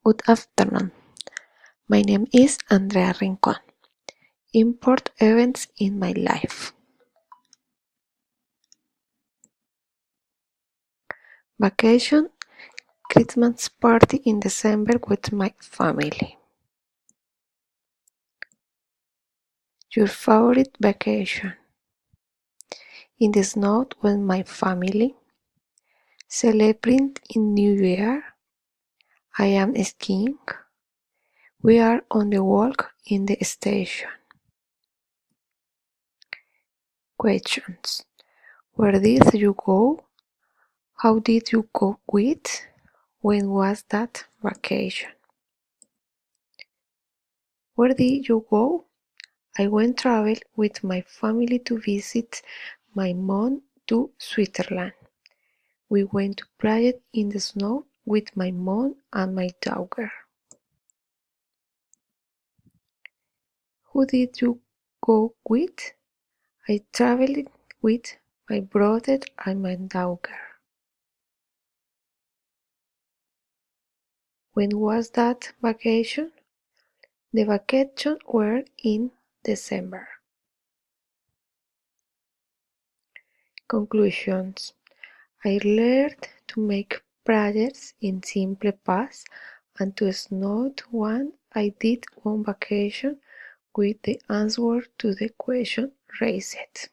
Good afternoon. My name is Andrea Rincon. Import events in my life. Vacation, Christmas party in December with my family. Your favorite vacation? In the snow with my family. Celebrating in New Year. I am skiing. We are on the walk in the station. Questions. Where did you go? How did you go with? When was that vacation? Where did you go? I went travel with my family to visit my mom to Switzerland. We went to play in the snow with my mom and my daughter. Who did you go with? I traveled with my brother and my daughter. When was that vacation? The vacations were in December. Conclusions. I learned to make prayers in simple past and to note when I did on vacation with the answer to the question raised.